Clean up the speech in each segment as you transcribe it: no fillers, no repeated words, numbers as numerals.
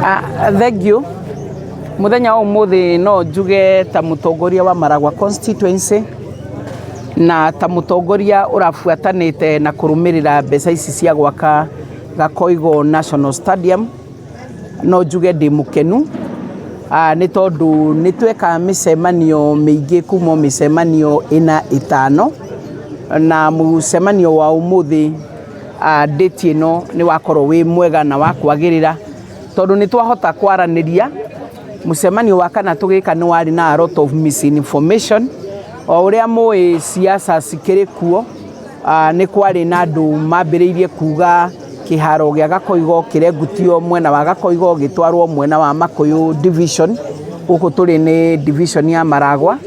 Thank you. Muthenya umuthi no njuge ta mutongoria wa Maragwa constituency na ta mutongoria urafuatanite na kurumirira mbeca ici cia gwaka Gakoigo National Stadium no njuge ndi mukenu ni tondu ni tweka micemanio miingi kuma micemanio ina itano na mucemanio wa umuthi date ino ni wakorwo wi mwega na wakwagirira tondu ni twahota kwaraniria mucemanio wa kana tugika ni wari na a lot of misinformation o uria mui siasa cikiri kuo ni kwari na andu mambiriirie kuga kiharo gia Gakoigo kirengutio mwena wa Gakoigo gitwarwo mwena wa Makuyu division uko turi ni division ya Maragwa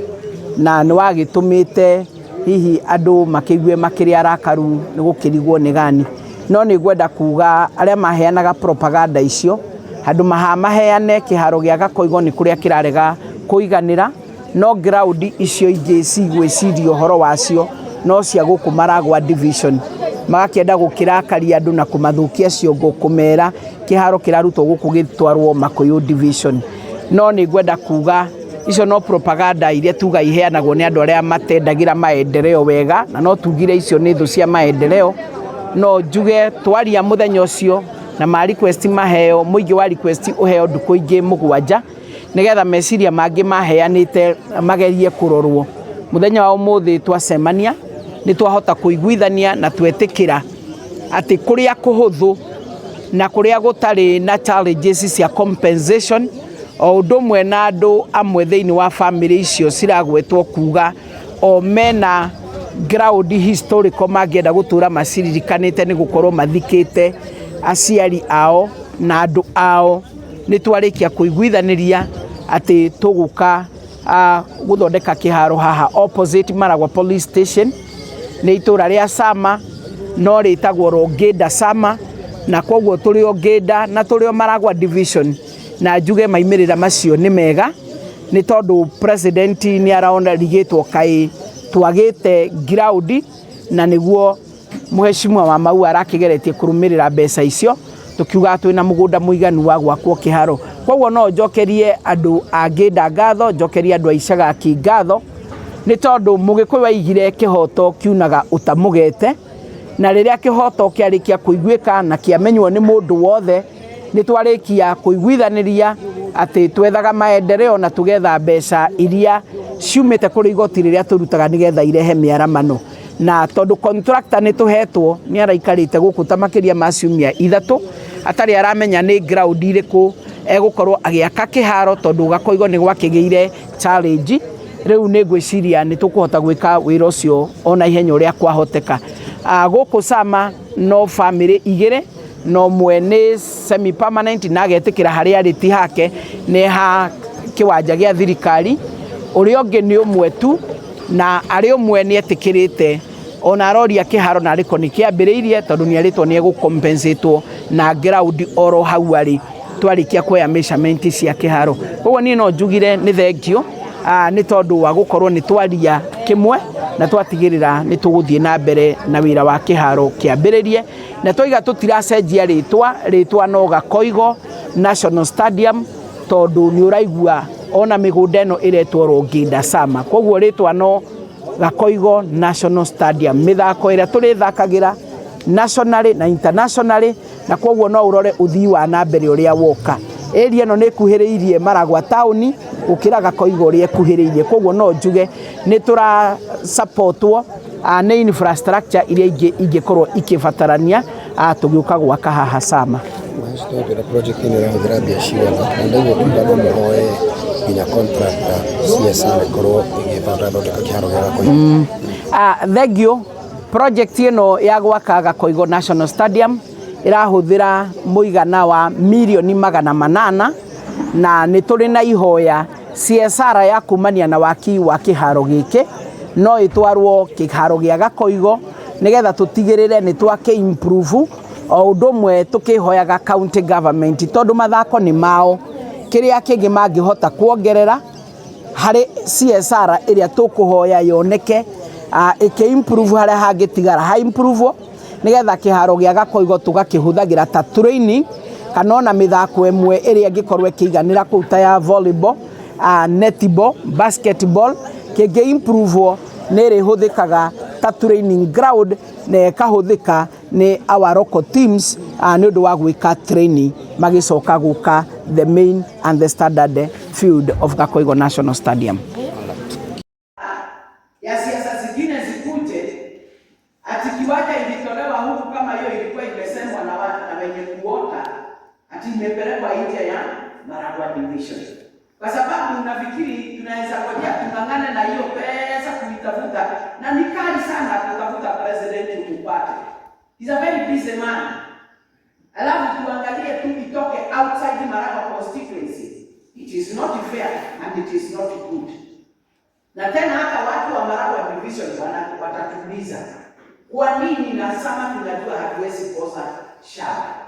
na ni wagitumite hihi andu makigwe makiri arakaru ni gukirigwo ni gani no ni gwenda kuga aria maheanaga propaganda icio handu maheane kiharo gia Gakoigo ni kuria kirarega kuiganira no ground icio ingi cigwicirio horo wacio no cia guku Maragwa division magakienda gukirakaria andu na kumathukia ciongo kumera kiharo kirarutwo guku gitwarwo Makuyu division no ni gwenda kuga icio no propaganda iria tuga iheanagwo ni andu aria matendagira maendeleo wega na no tugire icio ni thu cia maendeleo no njuge twaria muthenya ucio na ma request maheo muingi wa request uheo nduku ingi mugwanja nigetha meciria mangi maheanite magerie kurorwo muthenya wa umuthi twacemania ni twahota kuiguithania na twetikira ati kuria kuhuthu na kuria gutari na challenges cia compensation o ndumwe na andu amwe thiini wa family icio ciragwetwo kuga o mena ground historical magienda gutura maciririkanite ni gukorwo mathikite aciari ao na andu ao ni twarikia kuiguithaniria ati tuguka guthondeka kiharo haha opposite Maragwa police station ni itura ria Sama no ritagwo Rongeda Sama na kwoguo turi Ongeda na turi Maragwa division na njuge maimirira macio ni mega ni tondu president ni araona rigitwo kai twagite ground na niguo muheshimwa wa mau arakigeretie kurumirira mbeca icio tukiuga twina mugunda muiganu wa gwakwo kiharo kwoguo no njokerie andu angenda ngatho njokerie andu aicaga kingatho ni tondu mugikuyu aigire kihoto kiunaga utamugete na riria kihoto kiarikia kuiguika na kiamenywo ni mundu wothe ni twarikia kuiguithaniria ati twethaga maendeleo na tugetha mbeca iria ciumite kuri igoti riria turutaga nigetha irehe miaramano na tondu contractor ni tuhetwo ni araikarite guku tamakiria maciumia ithatu atari aramenya ni ground iriku egukorwo agiaka kiharo tondu Gakoigo ni gwakigeire challenge riu ni gwiciria ni tukuhota gwika wira ucio ona ihenya uria kwahoteka guku Sama no family igire no mwene semi permanent na agetikira haria riti hake ni ha kiwanja gia thirikari uri onge ni umwe tu na ari umwe ni etikirite ona roria kiharo na riko ni kiambiriirie tondu ni aritwo ni gucompensatwo na ground oro hau ari twarikia kuya measurement cia kiharo koguo ni no njugire ni thengio ni tondu wa gukorwo ni twaria kimwe na twatigirira ni tuguthie na mbere na wira wa kiharo kiambiririe na twiga tutiracenjia ritwa no Gakoigo National Stadium tondu ni uraigua ona migunda ino iretwo Rongeda Sama koguo ritwa no Gakoigo National Stadium mithako ira turi thakagira nationally na internationally na koguo no urore uthii wa na mbere uria woka area no ni kuhiriirie Maragwa town ukira Gakoigo ria kuhiriirie koguo no njuge ni tura supportwo ni infrastructure iria ingikorwo ikibatarania tugiuka gwaka haha Sama the project ni rahudira biashara na ndio tungalo muhoe ina contract CSR korwo igithondeka thondeka kiharo gia Gakoigo thank you project ino ya gwaka Gakoigo National Stadium irahuthira muigana wa milioni 800 na ni turi na ihoya CSR ya kumania na waki wa kiharo giki no itwarwo kiharo gia Gakoigo nigetha tutigirire ni twake improve o ndumwe tukihoyaga county government tondu mathako ni mao kiria kingi mangihota kuongerera hari CSR iria tukuhoya yoneke ike improve haria hangitigara ha improve nigetha kiharo gia Gakoigo tugakihuthagira ta training kana ona mithako emwe ĩrĩa ĩngĩkorwo ĩkĩiganĩra kũu ta ya volleyball, netball, basketball, kĩngĩ improve nĩ ĩrĩhũthĩkaga ta training ground na ĩkahũthĩka nĩ our local teams nĩ ũndũ wa gwĩka training magĩcoka gũka the main and the standard field of Kakoigo National Stadium. Ya siasa zingine zikuje ati kiwanja ilitolewa huku kama hiyo ilikuwa imesemwa na wenye kuota ati imepelekwa nje ya Maragwa division. Kwa sababu unafikiri tunaweza ngoja tungangane na hiyo pesa kuitafuta, na ni kali sana kutafuta president upate. He's a very busy man. Alafu tuangalie tu itoke outside Maragwa constituency. It is not fair and it is not good. Na tena hata watu wa Maragwa division watatuliza. Kwa nini na sama tunajua hatuwezi kosa shamba?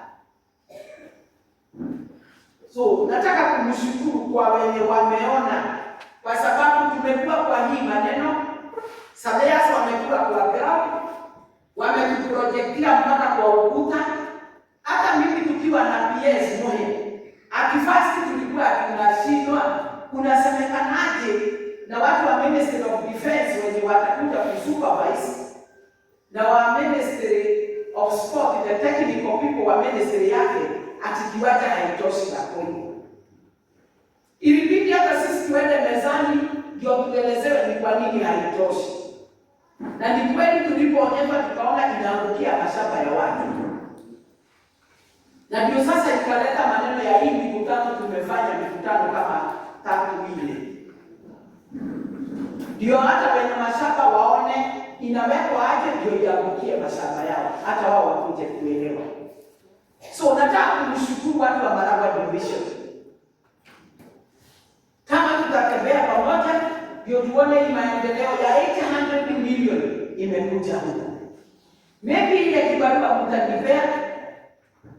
So, nataka kumshukuru kwa wenye wameona, kwa sababu tumekuwa kwa hii maneno, surveyors wamekuwa kwa ground, wametuprojektia mpaka kwa ukuta. Hata mimi tukiwa na PS moja, akifasti tulikuwa tunashindwa, kunasemekanaje na watu wa Ministry of Defense wenye watakuja kusupervise na wa Ministry of Sport, the technical people wa ministry yake, ati kiwanja haitoshi Kakoigo. Ilibidi hata sisi tuende mezani ndio tuelezewe ni kwa nini haitoshi. Na ni kweli tulipoonyesha tukaona inaangukia mashamba ya watu. Na ndio sasa ikaleta maneno ya hii mikutano, tumefanya mikutano kama 3-4. Ndio hata wenye mashamba waone inawekwa aje ndio iangukie mashamba yao, hata wao wakuje kuelewa. So nataka kumshukuru watu wa Maragwa division. Kama tutatembea pamoja ndio tuone hii maendeleo ya 800 million imekuja huko. Maybe ile kibarua mtanipea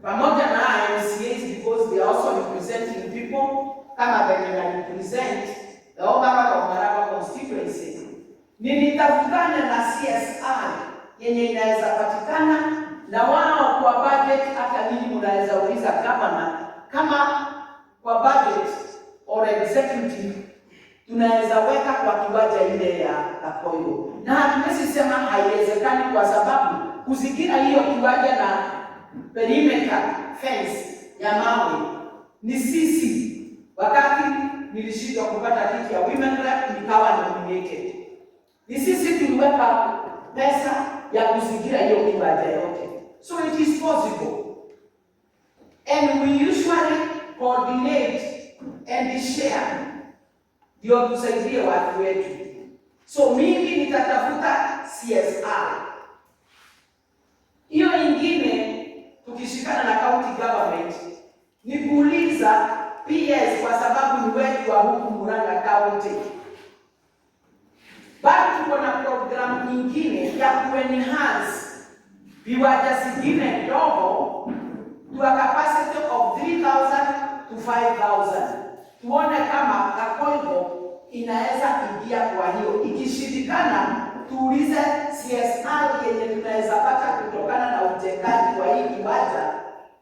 pamoja na MCAs, because they are also representing people kama venye na represent the overall of Maragwa constituency. Nilitafutana na CSR yenye inaweza patikana na wao kwa budget. Hata nini mnaweza uliza kama kwa budget or executive tunaweza weka kwa kiwanja ile ya Kakoigo, na hatuwezi sema haiwezekani kwa sababu kuzingira hiyo kiwanja na perimeter fence ya mawe ni sisi. Wakati nilishindwa kupata kiti ya women rep nikawa nominated, ni sisi tuliweka pesa ya kuzingira hiyo kiwanja yote. So it is possible, and we usually coordinate and share ndio tusaidie watu wetu. So mimi nitatafuta CSR. Hiyo ingine tukishikana na county government ni kuuliza PS, kwa sababu ni wetu wa huku Murang'a County. Bado tuko na program nyingine ya kuenhance viwanja zingine ndogo to a capacity of 3,000 to 5,000. Tuone kama Kakoigo inaweza ingia kwa hiyo. Ikishindikana tuulize CSR yenye tunaweza pata kutokana na ujengaji wa hii kiwanja,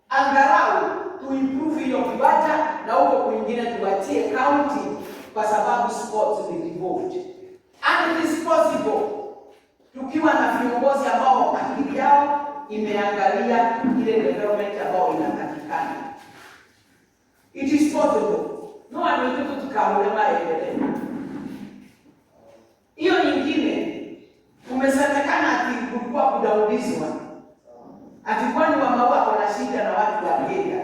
angalau to improve hiyo kiwanja na huko kwingine tuwatie county, kwa sababu sports ni involved. And it is possible tukiwa na viongozi ambao akili yao imeangalia ile development ambao inatakikana. It is possible. No one will do to come maendeleo. Hiyo nyingine umesemekana ati kulikuwa kudaulizwa ati kwani Wamau wako na shida na watu wa Kenya.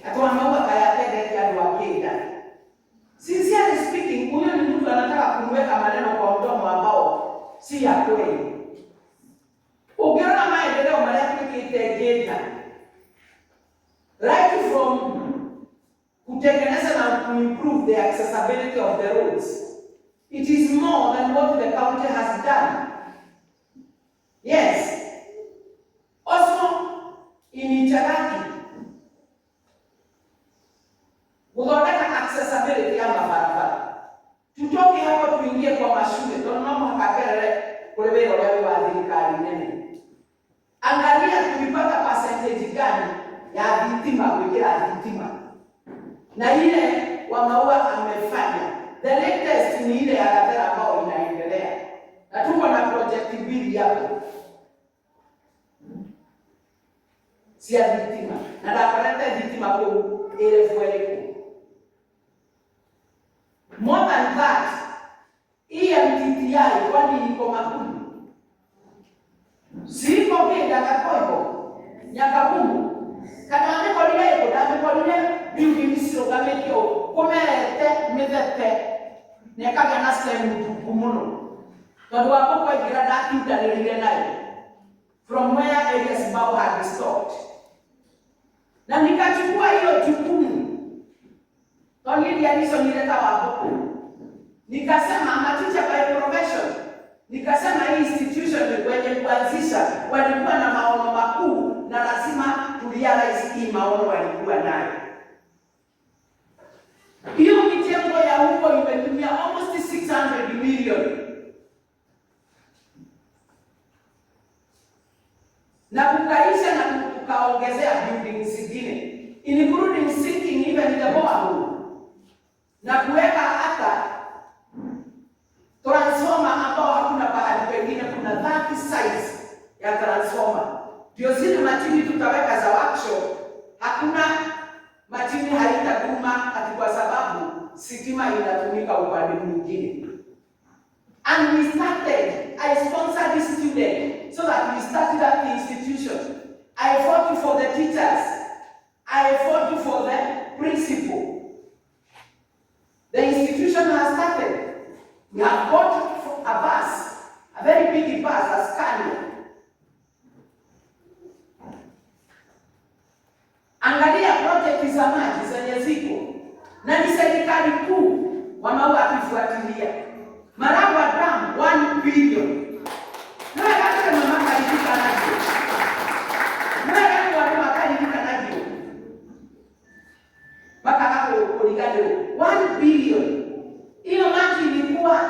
Ati Wamau kayatende ya watu wa Kenya. Sincerely speaking, huyo ni mtu anataka kumweka maneno kwa mdomo ambao si ya kweli. Ukiona maendeleo Kenya, right from kutengeneza na kuimprove the accessibility of the roads, it is more than what the county has done. Yes. Also, in Icharaki, kuthondeka accessibility ya mabarabara. Tutoke hapo tuingie kwa mashule, tunaomba Kakerere kule wale wa thirikari nene. Angalia tulipata percentage gani ya thitima gwikira thitima, na ile Wamaua amefanya. The latest ni ile ya Gathera ambao inaendelea, na tuko na project mbili hapo cia thitima, na ndakorete thitima kuu ile fueliku. More than that, EMTTI kwani iko Makundi, siko kenda Kakoigo, Nyakabumu, kana amekolile iko na amekolile building sirogametio kumerete mithete nekaga na sehemu kumuno tondu wapo kwa igira ndakiutanirire nayo from where areas bao had stopped, na nikachukua hiyo jukumu tongili alisonileta wapo, nikasema maticha by profession, nikasema hii institution wenye kuanzisha walikuwa na maono makuu na lazima tulirealize hii maono walikuwa nayo. Hiyo mijengo ya huko imetumia almost 600 million. Na kukaisha na kukaongezea buildings zingine, including sinking even the borehole. Na kuweka hata transformer ambao hakuna pahali pengine, kuna 30 sites ya transformer. Ndio zile machini tutaweka za workshop, hakuna machini haitaduma ati kwa sababu sitima inatumika upande mwingine. And we started, I sponsored the student so that we started at the institution. I fought for the teachers, I fought for the principal. The institution has started. We have bought a bus, a very big bus, a Scania. Angalia project za maji zenye ziko na ni serikali kuu Wamaua akifuatilia. Maragwa Dam 1 billion. Na hata mama kalifika nayo. Na hata watu wakalifika nayo. Mpaka hapo kuligane 1 billion. Hiyo maji ilikuwa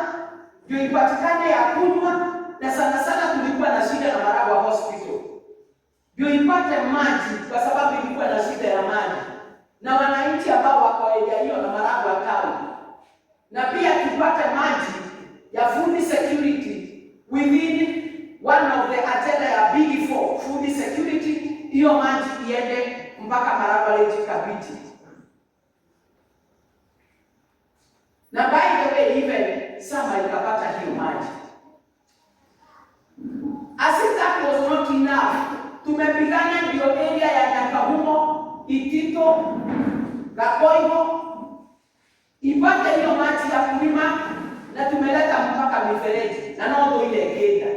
ndio ipatikane ya kunywa, na sana sana tulikuwa na shida na Maragwa Hospital. Ndio ipate maji kwa sababu ilikuwa na shida ya maji. Na wananchi ambao wako area hiyo na Maragwa town. Na pia tupate maji ya food security within one of the agenda ya Big Four, food security. Hiyo maji iende mpaka Maragwa Lake Kabiti. Na by the way, even Sama ikapata hiyo maji. As if that was not enough, tumepigana ndio area ya Nyakabumo, Itito, Gakoigo ipate hiyo maji ya kulima, na tumeleta mpaka mifereji na nodo ile kenda.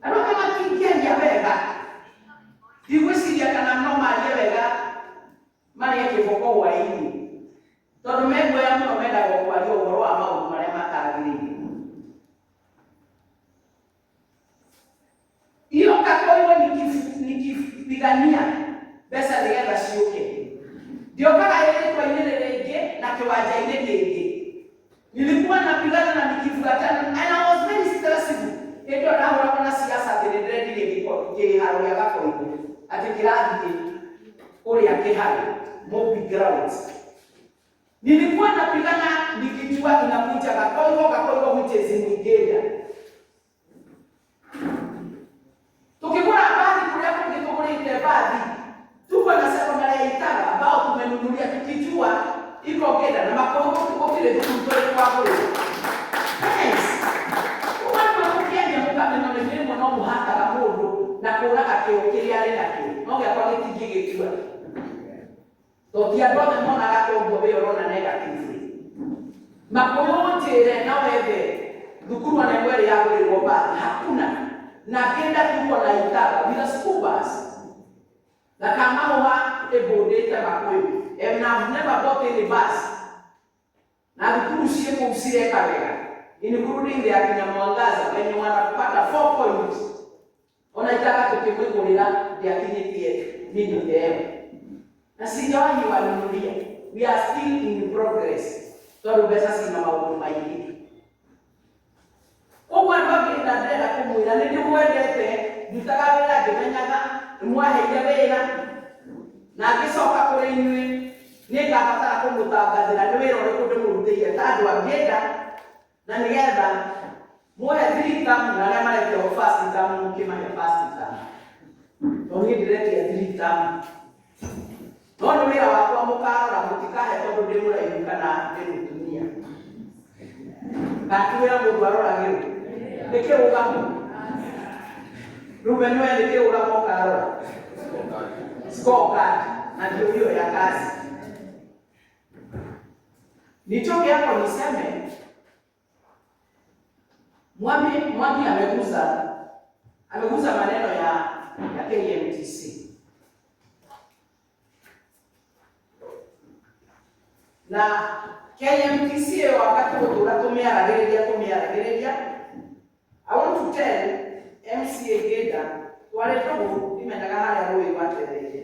Ano kama kingia wega diwisi ya kana noma wega mari yake boko wa ini tondu mego ya muno menda kwa hiyo goro ama umare matagiri hiyo Kakoigo nikipigania pesa ndigenda ciuke ndio kama ile kwa ile rege na kiwanja ile kenge nilikuwa napigana na nikifuatana, and I was very stressful. Ndio na hora na siasa tendele ile kwa haro ya Kakoigo atikiradi kule ya kihari mobi grounds. Nilikuwa napigana nikijua inakuja Kakoigo mchezi mwingine. Tukikula habari kule hapo ngitokole itebadi. Tuko na sekondari ya Itara ambao tumenunulia tukijua iko ngeda na makongo tuko kile tutoe kwa kule. Yes. Watu wakienda mkameno leo mwana muhaka la modo na kuona akiokelea yale nake. Ngo ya kwa kitige kiwa. Tokia dote mona gato mbobe orona negative. Makongo tere na wewe. Dukuru anayewe yako ile hakuna. Na kenda tuko na Itara bila school bus. Na kama wa ebodeta Makoigo. And I've never bought any bus. Na dukuru kwa usire kabega. Including the akina Mwangaza when you wanapata 4 points. Unaitaka tukimwigulira ya kinyitie nini leo. Na sijawahi wanunulia. We are still in progress. Toro besa sina maundu maingi. Kwa ndogi na ndela kumwira ndio mwendete ndutagawira gimenyaga mwaheire wira na ngicoka kuri inyuĩ nĩ ngabatara kũmũtangathĩra nĩ wĩra ũrĩkũ ndĩmũrutĩire ta andũ angĩenda na nĩgetha muoya 3 term na arĩa maretia first term mũkĩmahe first term no niĩ ndĩretia 3 term no nĩ wĩra wakwa mũkarora mũtikahe tondũ ndĩ mũraihu kana ndĩ mũtumia ngakiwĩra mũndũ aroragĩrwo nĩ kĩrũgamo Ruben wewe nĩ kĩrũgamo ũkarora scorecard na ndio hiyo ya kazi. Nitoke hapo niseme Mwami ameguza maneno ya KMTC. Na KMTC wakati tumearagĩrĩria I want to tell MCA Geda wale togo imendaga harĩa rũĩ rwatereire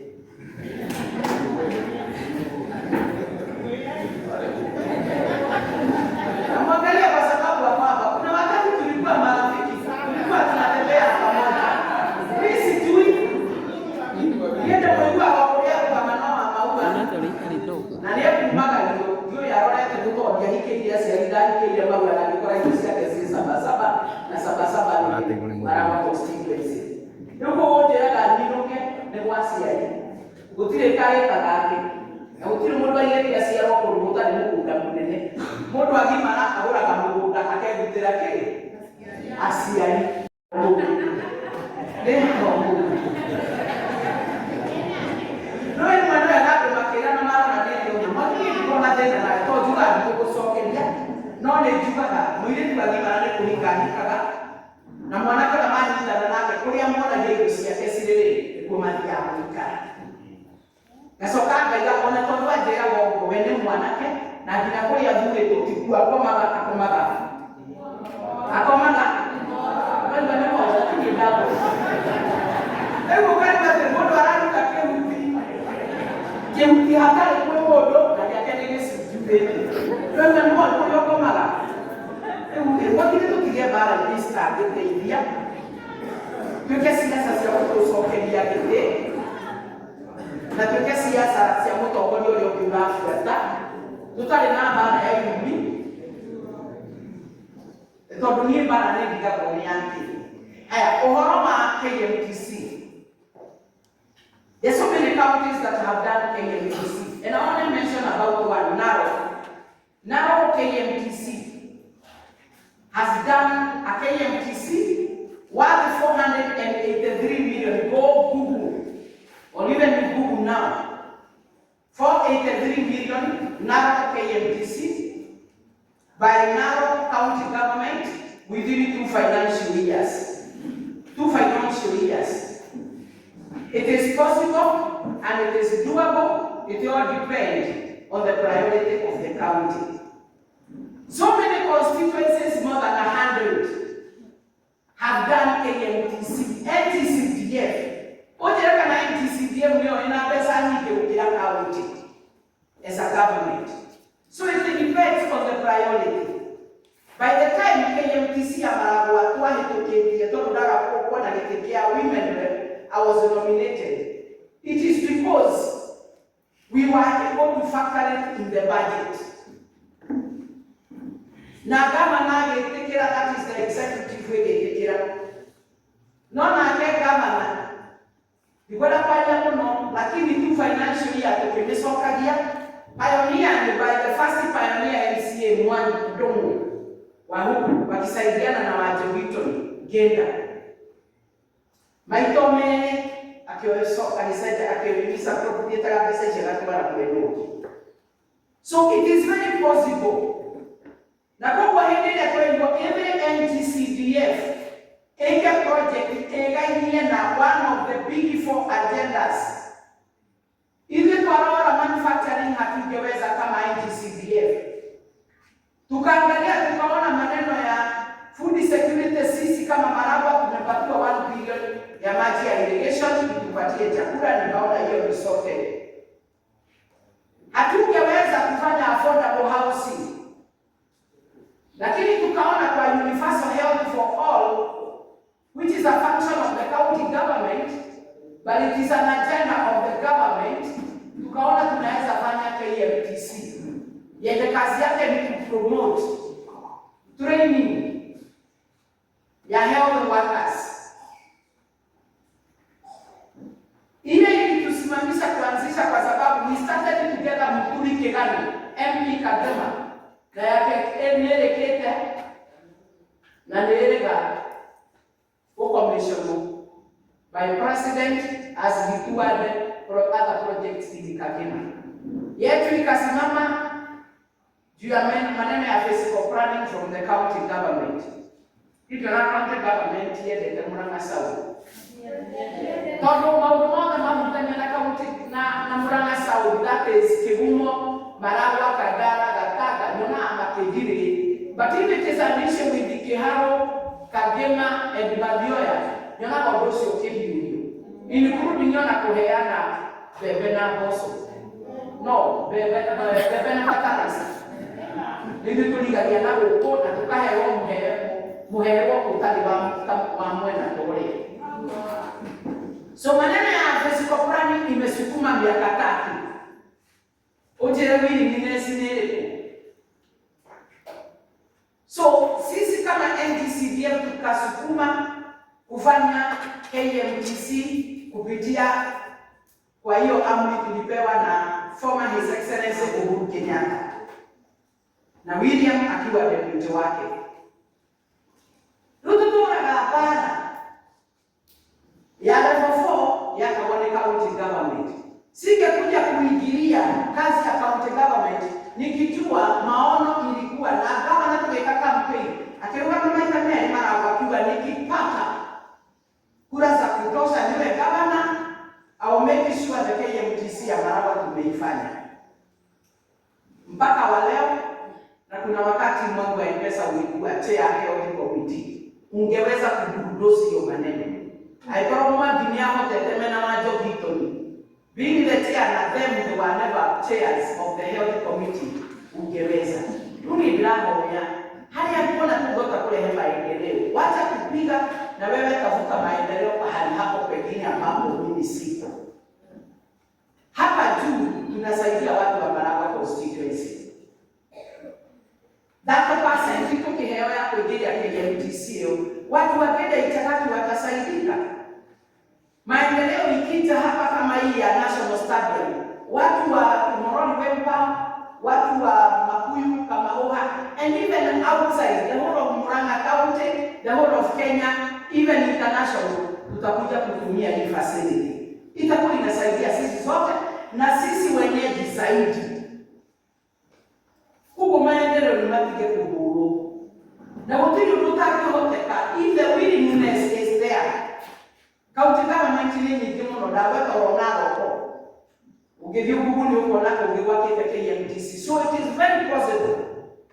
namwangalia kwa sababu hapa kuna wakati tulikuwa marafiki tulikuwa tunatembea pamoja mimi sijui yeye mwenyewe akaongea kwa maneno maua na leo kumaka ndio yarorete tutodia hikiria siaida hikiria maua na nikora hizo siake saba na saba ni mara constituency nuko wote ya ndinoke ne gwasiai gutire kare kagake na gutire mundu aigĩrĩra ciaro kũndũ gũtarĩ mũgũnda mũnene mũndũ agimara agũraga mũgũnda akegutĩra kĩ aciari no ni mwana ya andũ makĩra na marona nĩ ũndũ makĩrĩ kona thĩna na tondũ nĩ gũcokeria no nĩ njugaga mũirĩtu agimara nĩ kũhikahikaga na mwanake na manyitana nake kũrĩa mwonagia irio ciake cirĩ kũmathia mũikara gacoka ngaiga ona tondũ anjĩragwo we nĩ mwanake na nginya kũrĩa thurĩtwo tikuo akomaga wenda nĩ mwana kĩndagwo rĩu ũkarĩma atĩ mũndũ araruta kĩhuti hatarĩ kwĩ mũndũ na gĩake nĩ gĩcunjurĩte wenda nĩ mwana kũrĩa ũkomaga Wakati tukigia bara lista gĩteithia tuke siasa cia gũtũcokeria gĩtĩ na tuke siasa cia mũtongoria ũrĩa ũngĩ ũrabuata tutarĩ na bara ya yumi tondũ niĩ bara nĩ ndigagwo nĩ yake haya ũhoro wa KMTC. There's so many counties that have done KMTC and I want to mention about one, Narok KMTC has done a KMTC worth 483 million. Go Google, or even Google now. 483 million Narok KMTC by Narok County government within 2 financial years. 2 financial years. It is possible and it is doable. It all depends on the priority of the county. So many constituencies, more than 100, have done KMTC, NTCDF. Ojera kana NTCDF leo ina pesa nyingi ukila county as a government. So it depends on the priority. By the time KMTC amaragwa twahitukirie tondu ndaga kuwa na giti kia women rep, I was nominated. It is because we were able to factor it in the budget. Na gavana agĩtĩkĩra, that is the executive agĩtĩkĩra. No nake gavana ndikwenda kwaria mũno, lakini tu financial year tũkĩmĩcokagia pioneer ni by the first pioneer MCA Mwai Ndung'u wa huku wakisaidiana na Wajawito Genda maitome akiosoka alisaidia akimisa proprietary pesa ichakatwara kwenu. So it is very possible. Na kwa hili ya kwenda every NTCDF eka project eka na one of the big 4 agendas. Ili kwa manufacturing hatujaweza kama NTCDF. Tukaangalia tukaona maneno ya food security, sisi kama Maragwa tumepatiwa 1 billion ya maji ya irrigation tupatie chakula, nikaona hiyo ni sorted. Hatungeweza kufanya affordable housing. Lakini tukaona kwa universal health for all, which is a function of the county government, but it is an agenda of the government, yenye kazi yake ni kupromote training ya health workers. Ile ilitusimamisha kuanzisha kwa sababu we started together Mukuri Kegani, MP Kadema, na yake nielekete na nieleka commission by president as required for other projects in Kagema. Yetu ikasimama juu ya maneno ya physical planning from the county government. Hivyo na county government yede Murang'a South. Todo maundu mothe mahutania na county na Murang'a South, that is Kigumo, Maragwa, Kagara, Gataga, Nyona and Makejiri. But if it is an issue with the Kiharo, Kagema and Mabioya, Nyona Wadosi Okehiyo, including Nyona Kuheana, Bebena Boso. No, Bebena Katarasa. Nili tuligalia na uko na tukahewa muhewa utali wa mwena tole. So maneno ya physical planning imesukuma miaka 3. Ujerewili ninesi nileko. So sisi kama NGCDF tukasukuma kufanya KMTC kupitia kwa hiyo amri tulipewa na former His Excellency Uhuru Kenyatta na William akiwa deputy wake. Tututura hapana ya level 4 ya Kawale County Government. Singekuja kuingilia kazi ya county government nikijua maono ilikuwa na kama na tuweka campaign. Akiruka kama itamea mara wakiwa nikipata kura za kutosha niwe governor au make sure the KMTC ya Maragwa tumeifanya. Mpaka wa leo na kuna wakati mwangu wa M-Pesa ulikuwa chair ya committee. Ungeweza kududosi hiyo maneno. Aikoroma dunia hote temena majo victory. Being the chair na them they were never chairs of the health committee. Ungeweza. Rumi bilango ya hali ya kuona kugota kule hema endeleo. Wacha kupiga na wewe tafuta maendeleo pahali hapo pengine ambapo mimi sipo. Hapa juu tunasaidia watu wa Maragwa constituency. That percent iko kihewa ya kuingia KMTC, watu wa Kenya Itakati watasaidika. Maendeleo ikija hapa kama hii ya National Stadium, watu wa Moroni Wempa, watu wa Makuyu kama Oha, and even outside the whole of Murang'a County, the whole of Kenya, even international, tutakuja kutumia hii facility. Itakuwa inasaidia sisi sote na sisi wenyeji zaidi. Huko maendeleo ni mapige kuhuru. Na utili utaki hoteka, if the willingness is there, county government ni kimono dawa kaonaro ko. Ugevi ubuni uko nako ugewa kete KMTC. So it is very possible.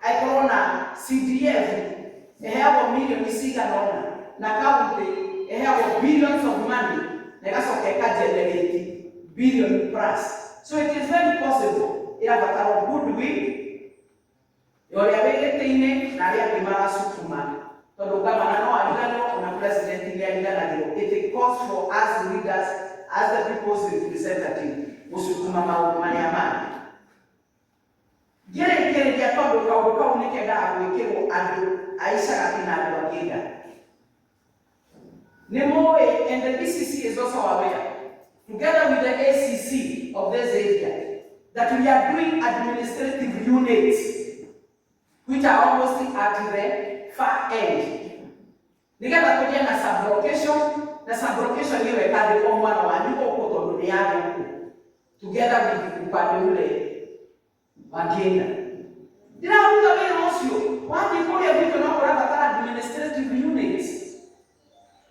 I corona CDF have million isiga nona. Na county have billions of money. Negaso keka generate billion plus. So it is very possible. Ila batao goodwill. Yole weke ine na ya kimara sukuma. Todo kama na no alilano na president ile alilana ndio. It calls for us leaders as the people's representative usukuma maumani amani. Jere kile ya todo kwa unike da wekero ado Aisha katina ado akida. Nemoe and the BCC is also aware, together with the ACC of this area, that we are doing administrative units which are almost at the far end. Nikata kuja na sublocation iwe kadi kwa mwana waniko kuto duniani huku. Together with upande ule wagenda. Dina huka weno osio, wadi kule vitu na kurata administrative units.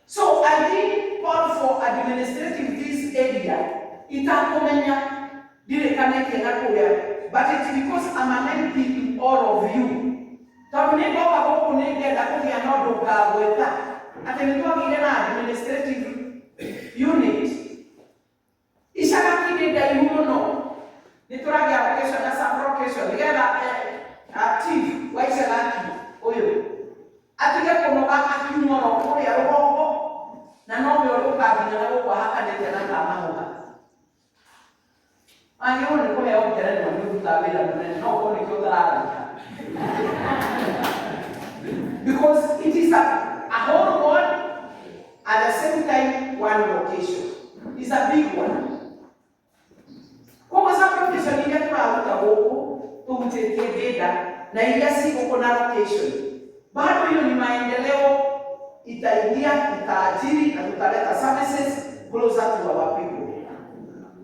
So I did call for administrative this area. Itakomenya dire kaneke na kuya. But it's because I'm an MP to all of you. Tabuni boka boku nige da kuya no doka weta. Atenitoa kile na administrative unit. Ishaka kile da yuno. Niturage application na sublocation. Ligera active waisha laki oyo. Atige kono ba akinyoro ko ya robo. Na no yo roka bina na kwa haka nete na kama hoka. Angione ko ya okere no wĩra mũnene no ũkorwo nĩkĩo ũtararuta. Because it is a whole world at the same time one location. It's a big one. Kwa sababu location iria tũraruta gũkũ tũhutĩtie data na iria ci gũkũ na location, bado hiyo ni maendeleo, itaingia, itaajiri na tutaleta services closer to our people.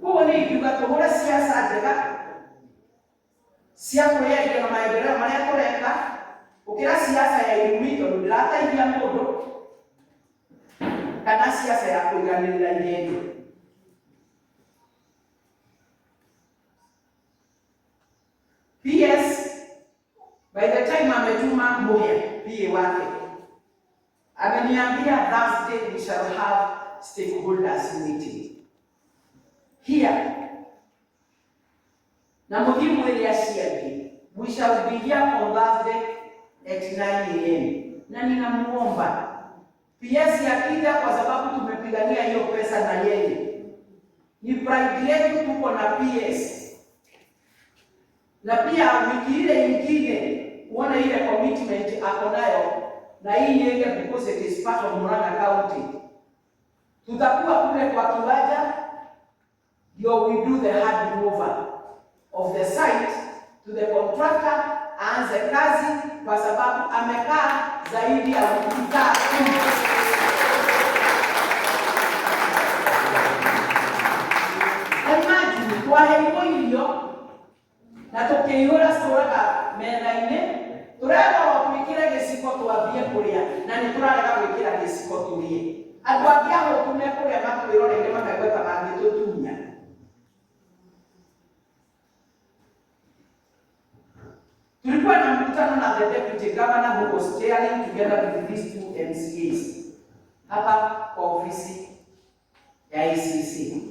Kwa hiyo ikiuga tũhũre siasa njega cia kwĩyendia na maendeleo marĩa tũreka gũkĩra siasa ya irumi tondũ ndĩrateithia mũndũ kana siasa ya kũiganĩrĩra ihĩndĩ. PS, by the time ametuma Muhia, PA wake, ameniambia Thursday we shall have stakeholders meeting here. Na muhimu ile ya CIP, we shall be here on Thursday at 9 a.m. Na ninamuomba PS akija, kwa sababu tumepigania hiyo pesa na yeye. Ni pride yetu, tuko na PS. Na pia wiki ile nyingine uone ile commitment ako nayo na hii nyingi, because it is part of Murang'a County. Tutakuwa kule kwa kiwanja ndio we do the handover of the site to the contractor, aanze kazi kwa sababu amekaa zaidi ya wiki 3. Imagine kwa hiyo na tukĩihũra tũraga metha-inĩ, tũrenda gwĩkĩra gĩciko twambie kũrĩa na nĩ tũrarega gwĩkĩra gĩciko tũrĩe. Andũ angĩ ahũtu mekũrĩa matwĩroreire makaigua ta mangĩtũtunya. Tulikuwa na mkutano na the deputy governor who was chairing together with these two MCAs hapa kwa ofisi ya ICC.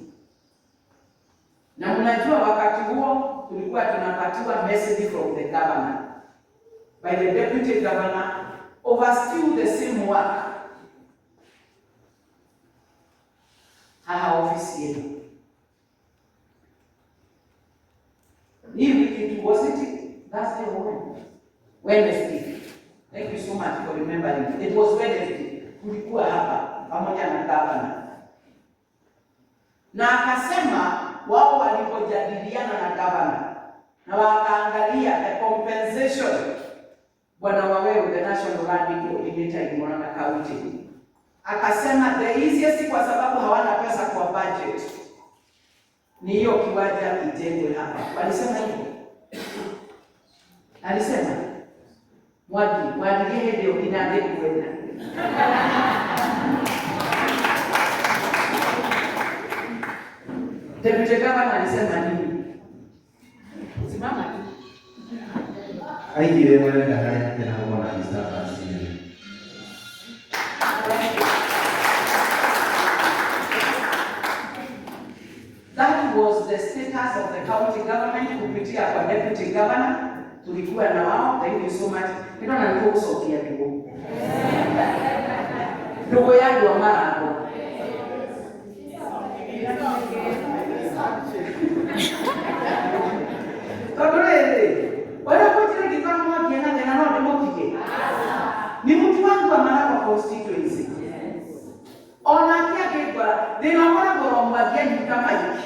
Na mnajua wakati huo tulikuwa tunapatiwa message from the governor by the deputy governor oversee the same work haha ofisi yetu. Hii wiki was it Thursday or Wednesday? Thank you so much for remembering. It was Wednesday. Tulikuwa hapa pamoja na governor. Na akasema wao walipojadiliana na governor na wakaangalia the compensation, Bwana Waweru, the national land coordinator in Murang'a County, akasema the easiest, kwa sababu hawana pesa kwa budget, ni hiyo kiwanja kijengwe hapa. Walisema hivyo. Alisema mwadi ndio kinande kwenda. Deputy Governor alisema nini? Simama tu. Aigire wale ndakaya tena kuona disturbance hiyo. That was the status of the county government kupitia kwa deputy governor. Tulikuwa na wao. Thank you so much. Ndio na nikusokia ndugu. Ndugu yangu wa Marago. Ni mtu wangu wa Marago constituency. Ona kia kwa ninaona bora mwagia kama hiki.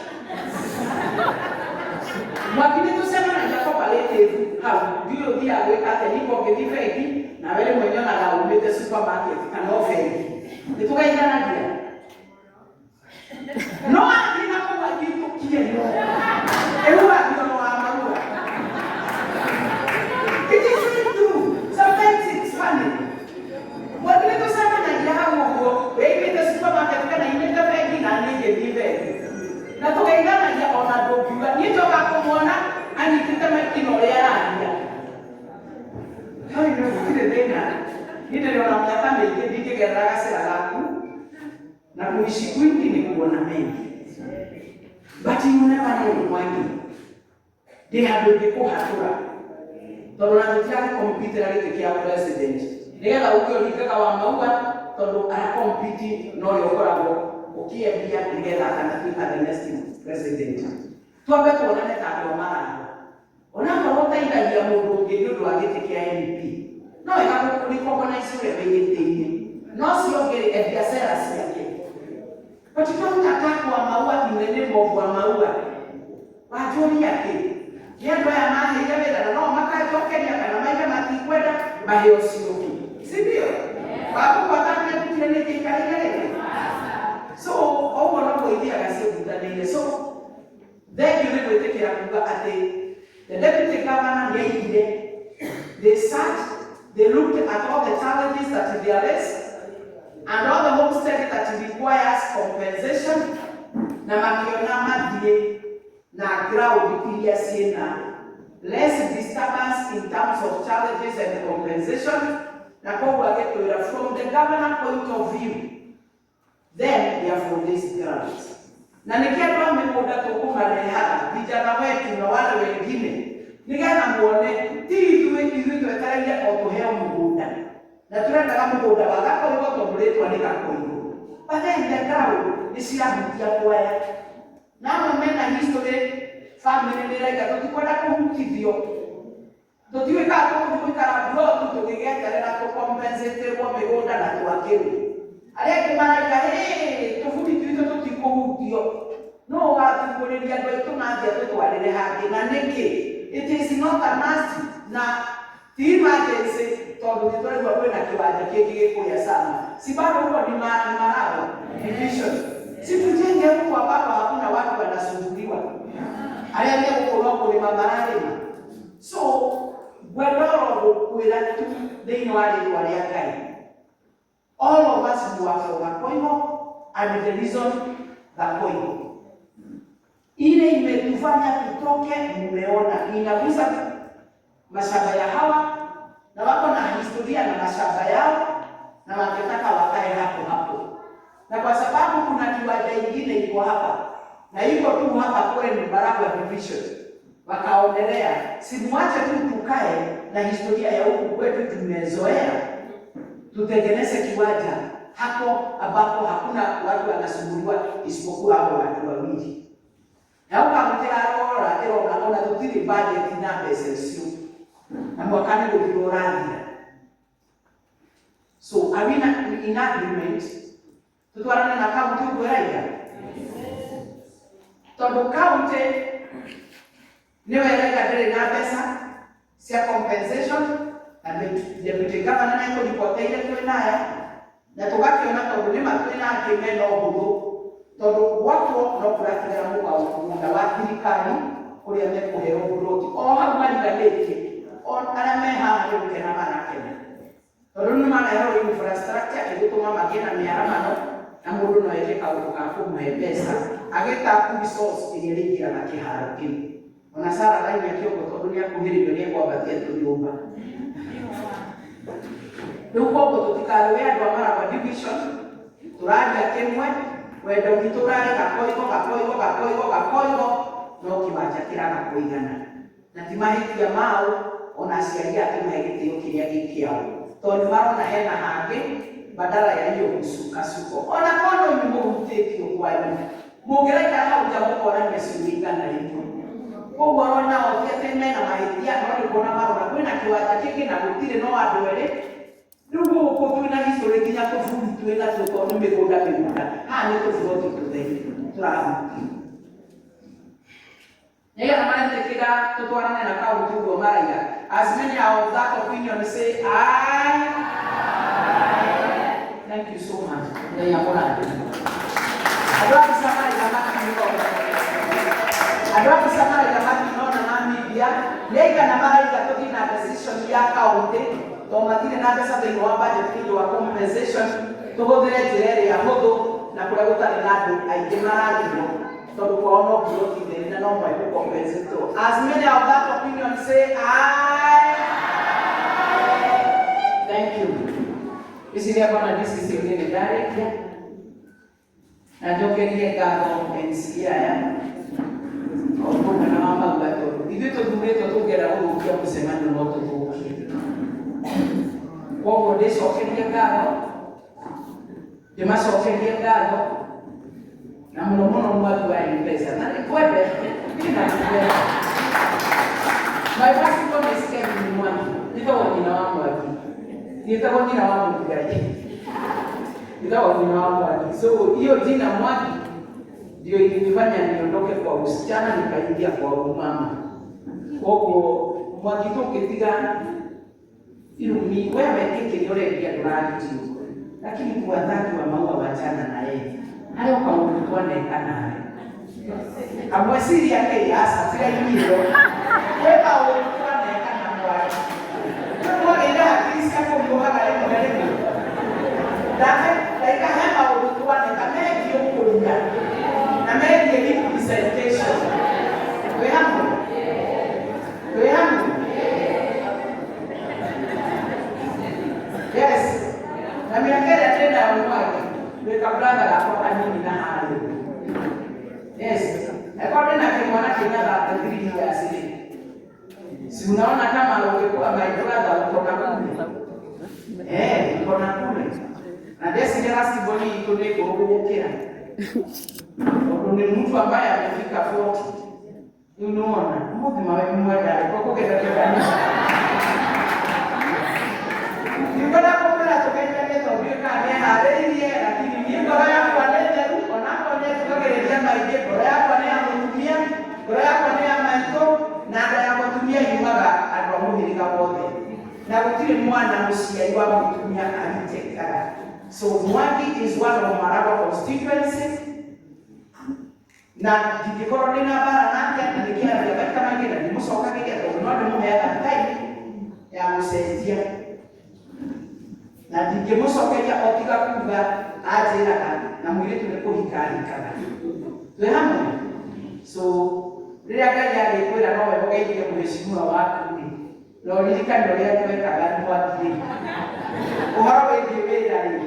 Mwakini tusema na japo palete hao ndio dia weka tenipo ngithifeki na wale mwenyewe na gaumete supermarket kana ofeni. Nitukaigana dia. No akina kwa kitu kile. Ewa ndio wa maua. It is true. Sometimes it's funny. Mwakini tusema na dia hao wewe supermarket kana imeta feki na nige vive. Na tukaigana ya ona dokuga nitoka kumwona anipita makino ya rangia. Hayo ndio kile tena. Ndio na miaka mingi nikigeraga sera langu na kuishi kwingi ni kuona mengi. But you never know when they have to go hatura. Tondũ na tutia compete na gĩtĩ kĩa president. Nĩgetha ũkĩoneka wa maua tondũ ara compete no yokoragwo ukiambia nĩgetha kana tuika the next president. Tuambe tuonane ta andũ a Marago. mũingĩ nĩ ũndũ wa gĩtĩ kĩa MP no wega gũkũrĩkogonize ũrĩa wĩgĩtĩire no ciongerere biacara ciake. But you don't attack wa maua in the name of wa maua. Wajuri yake. Yendo ya maana ile bila no makachokeria kana maisha matikwenda maheo sioki. Si ndio? Babu wataka kutengeneza kikali. So owo no kuidia kasi kutanile. So then you will take care of the deputy governor they sat, they looked at all the challenges that they are facing. And all the homestead that requires compensation, na makiona madie na ground ikilia siena less disturbance in terms of challenges and compensation, na kwa get to from the governor point of view, then we are for this grant. Na nikiwa mmemuda tukuma hapa vijana wetu na wale wengine nigana muone tiwe tuetarajia kutohea muda. Na turenda kama muda wako uko tobuletwa ni kakoigo baadaye ndakao nisiabutia kwaya na mwana history family ni like tukikwenda kuhutithio tutiwe ka tukikara bro tukigeta na compensate kwa migonda na tuakeru ale kimara tufuti tuito tutikuhutio no watu kulelia ndio tunaanza tutwalele haki na niki it is not a must na emergency tondu nitwari kwa kwena kiwanja kiki kuya sana si bado huko ni marao division si tujenge huko ambapo hakuna watu wanasumbuliwa aliambia huko huko ni mamarani so gwedoro kuila tu dino wale wale akai all of us do our koimo and the reason that koimo ile imetufanya tutoke mmeona inagusa mashamba ya hawa na wako na historia na mashamba yao na wangetaka wakae hapo na kwa sababu kuna kiwanja kingine iko hapa na iko tu hapa kwenu Baragwa division wakaonelea simwache tu tukae na historia ya huku kwetu tumezoea tutengeneze kiwanja hapo ambapo hakuna watu wanasumbuliwa isipokuwa hao watu wawili na ukamtia rora leo naona tutili budget na pesa sio na mwakani kuliorania. So are we in agreement tutwarane na county uberaida tondo county niwe rega ndire na pesa cia compensation and the deputy governor na iko ripoteire twinaya na tugakiona tondo ni matwina akimeno hudu tondo watu no kuratira muda wa thirikari kuria mekuheo buroti o hau mariganĩtie on arame haha nĩ gũkena marakena tondũ nĩ manaheo infrastructure ĩgũtũma magĩe na mĩaramano na mũndũ no eke kaũndũ ga kũmũhe mbeca agĩtaku resource ĩrĩa ĩrĩingĩra na kĩharo kĩu ona Sara laini ya kĩongo tondũ nĩ akuhĩrĩirio nĩ kwambatia tũnyũmba rĩu koguo tũtikarĩ andũ a Maragwa division tũraria kĩmwe wendo witũ ũrarĩ gakoigo no kĩwanja kĩraga kũigana na ti mahĩtia mao ona aciari ake mahe gĩtĩo kĩrĩa gĩkĩao tondũ marona hena hangĩ badala ya hiyo kusuko ona kono ni mũhutĩtio kwanyu mũngĩraikara hau nja mũkorania ciũigana rĩmwe koguo ona othiĩte mena mahĩtia no nĩ kuona marona kwĩna kĩwanja kĩngĩ na gũtirĩ no andũ erĩ rĩu gũkũ twĩna history nginya tũburi twĩna tũkorwo nĩ mĩgũnda haha nĩ tũburoti tũtheri tũrahutia Nega marentekega tutwarane na kaunti ugo maraiga. As many of that opinion say aye. Thank you so much. Ngai amorani. Adwa samari kamati niko. Adwa samari kamati nona nami bia. Nega na maraiga toki na decision ya kaunti. Tomatire na pesa de no budget kido wa compensation. Tugodere tirere ya hodo na kula gutari nadu aigemara so for no block in the no my compensate. As many of that opinion say aye. Thank you. This is going to this is in direct. Na jokerie gado NCI. Opo na mama ngato. Idito dureto tugera urukia kusemana no to. Kwa de sokerie gado. De masokerie gado. Na mlomono mwatu wa pesa na ni kwebe ina kwebe my basi kwa mesikia ni mwana Nitakuwa jina wangu wapi? Nitakuwa jina wangu gani? Nitakuwa jina wangu wapi? So hiyo jina Mwangi ndio ilinifanya niondoke kwa usichana nikaingia kwa umama. Kwa hiyo Mwangi tu kitiga ilumi wewe kike yule pia durani tu. Lakini kwa dhati wa maua wachana na yeye. Hayo kwa ulikuwa naekana. Amwasiri yake hasa sira hilo. Wewe ulikuwa naekana kwa. Kwa ile akisi yako mboga leo leo. Dame laika hema ulikuwa naekana hiyo kulia. Na mimi ni presentation. Wewe hapo. Wewe hapo. Yes. Na miangere tena ya umwaki. Wekabranga la kwa nini na hali. Yes. Kwa nini akimwona kinga adili ya asili? Si unaona kama ungekuwa my brother uko na kule. Uko na kule. Na desi ni rasi boni iko ni kurugukira. Ni mtu ambaye amefika 40. Unaona? Mbona mawe mmoja kwa kuketa kibani. Nipata kumela tokea kile tobika ni halelie lakini ni bora ya kualeta unapoje tukagelea maji bora ya kwa ametumia bora ya kwa amaito na ya kutumia yumaga alwamuhirika wote na kutile mwana msiai wa kutumia alitekara. So Mwangi is one of Maragwa constituency na jikoro nina bara nake na nikia ya katika mangina ni musoka kike kwa ndio mume akai ya msaidia na ndingemucokeria otiga kuga ajiraga na mwire tulikuhikari kana twe hamwe. So riria Ngai agikwira no we ugeithie muheshimiwa waku ni no ririkani uria twekaga nwathire uhoro wigie wira ri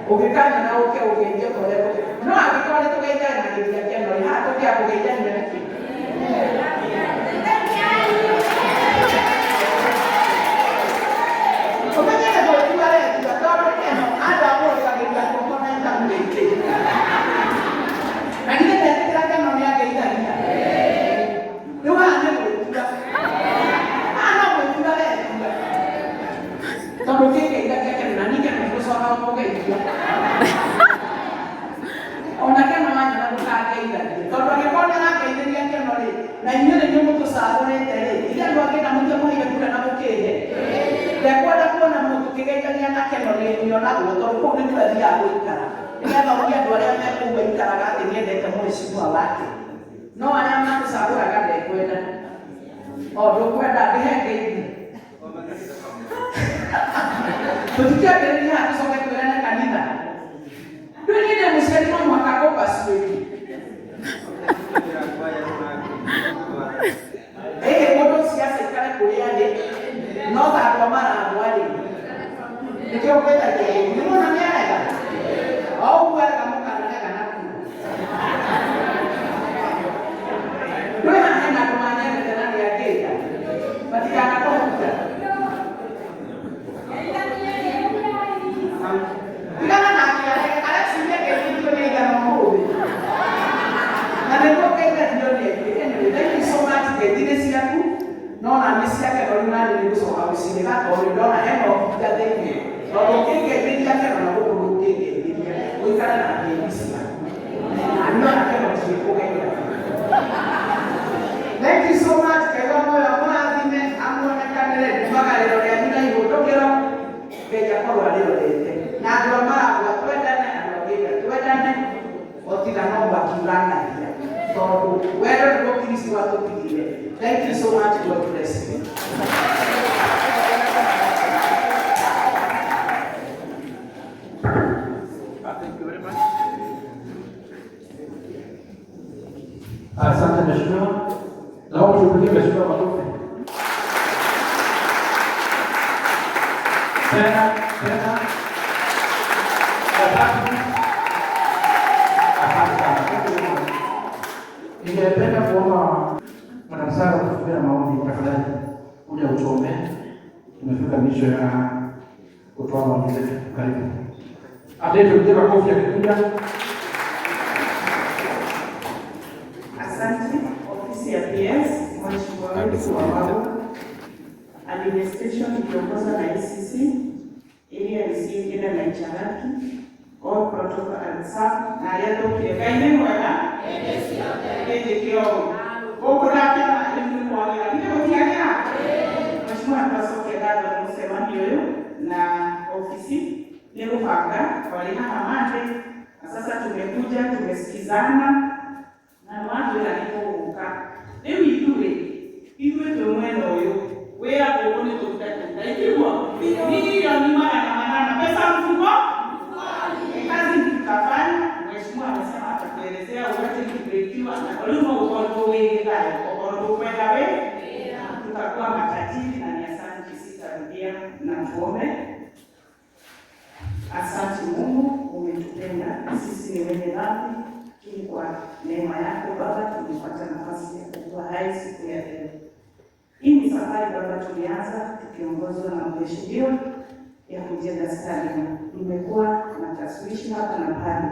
ugikanya na uke ugeithie koreko no agikora ni tugeithia na githia keno ri ha tukia kugeithia ni niki na nyinyi ndio mtu saabone tele ile ndio akenda mtu mmoja kula na mkeye rekwenda kuona mtu kigeithania na keno ndio na guto ko ni twali ya guikara ile bauria ndio arĩa mekuga ikaraga atĩ niendete mũheshimiwa wake no arĩa makusabũraga ndekwenda ndukwenda ndĩhengeithi tũtikĩambĩrĩria haha tũcoke twĩrane kanitha rĩu niĩ ndĩ mũciari no mũhaka kũmbasuĩri mũndũ ciaca ikare kũrĩa ndĩ no thandwa maragwa-rĩ nĩkĩo gwĩtagia nĩ mũno nĩ arega o ũguo arega mũkanarega naku rĩu haha hena andũ manyendete na nĩ angĩnda matikanakũhuta igana nake areciria kĩrĩkĩtio nĩ igana mũũthĩ na nĩguo kĩngatio nĩ angĩ. Thank you so much ngethire ciaku no na nĩ ciake no rĩu nani nĩgũcoka gũcinĩka tondũ ndona hena ũbinga thĩinĩ tondũ ũkĩngethĩria keno na gũkũ ndũngĩngethĩria gũikara na ngeithi ciaku andũ keno tigĩkũgeithia. Thank you so much kaiwa moyo mũrathime amuonekanĩre ndumagarĩro rĩanyu na ihũndũkĩro Ngai akorwo arĩrorete na andũ a Maragwa twendane andũ angĩenda twendane otiga no makiuranagia tondũ wendo nĩguo Kristo atũtigire. Thank you so much. God bless you. Thank you very much. Asante mheshimiwa. Naomba tupigie mheshimiwa makofi. Tena. Ningependa kuomba mwanamsara kutupigia maombi tafadhali. Kuja utuombee. Tumefika mwisho ya kutoa maombi yetu. Karibu. Atende kupiga makofi akikuja. Asante ofisi ya PS mheshimiwa wetu wa Maragwa. administration ikiongozwa na ECC, AIC ingine na Icharaki, all protocol and staff na aliyetokia kaine mwela kio okurake na elimu kwa ndio kiania mheshimiwa Pasoke Dado msema hiyo na ofisi ni kupanga wale hamande. Sasa tumekuja tumesikizana na watu walipoka leo iwe tumwendo huyo wewe hapo ni tutaka ndio ni maana pesa mfuko kazi tukafanya. Mheshimiwa amesema atakuelezea wote kibrekiwa na walio uko wewe ndio kwenda wewe tutakuwa matajiri na ni asante sitarudia na tuombe. Asante Mungu umetupenda sisi ni wenye dhambi, lakini kwa neema yako Baba tumepata nafasi ya kuwa hai siku ya leo. Hii ni safari Baba tulianza tukiongozwa na mheshimiwa ya kujenga stadium. Imekuwa na taswishi hapa na pale.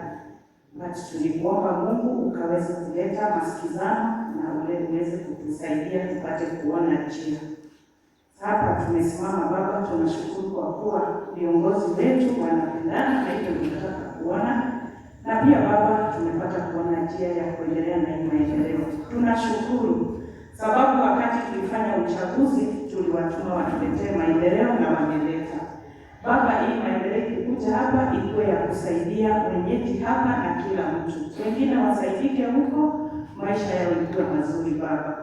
But tulikuomba Mungu ukaweza kuleta masikizano na uweze kutusaidia tupate kuona njia. Hapa tumesimama Baba, tunashukuru kwa kuwa viongozi wetu wanapendana na hivyo tunataka kuona. Na pia Baba tumepata kuona njia ya kuendelea na hii maendeleo. Tunashukuru sababu wakati tulifanya uchaguzi tuliwatuma watuletee maendeleo na wameleta. Baba, hii maendeleo ikikuja hapa ikuwe ya kusaidia wenyeji hapa na kila mtu. Wengine wasaidike huko, maisha yao ikuwe mazuri Baba.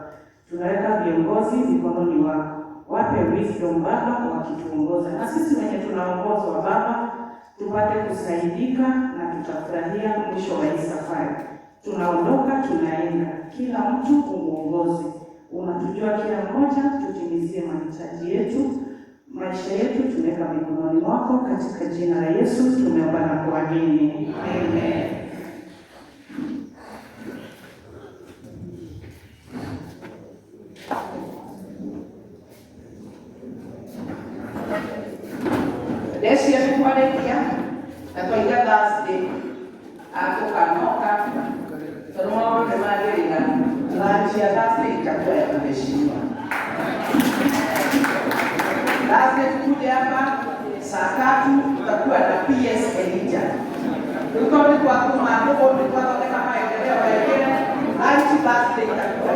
Tunaweka viongozi mikononi wako. Wape wisdom Baba wakituongoza. Na sisi wenye tunaongozwa Baba, tupate kusaidika na tutafurahia mwisho wa hii safari. Tunaondoka tunaenda. Kila mtu umuongoze. Unatujua kila mmoja, tutimizie mahitaji yetu. Maisha yetu tunaweka mikononi mwako katika jina la Yesu tumeomba na kuamini. Amen. Desi ya kuparekia na toiga Thursday ako kanoka tunaomba tumagerera lunch ya Thursday itakuwa ya kuheshimiwa. Thursday tukuje hapa saa 3 tutakuwa na PS Elija. Tuko kwa kuma hapo kwa kama maendeleo ya lunch Thursday itakuwa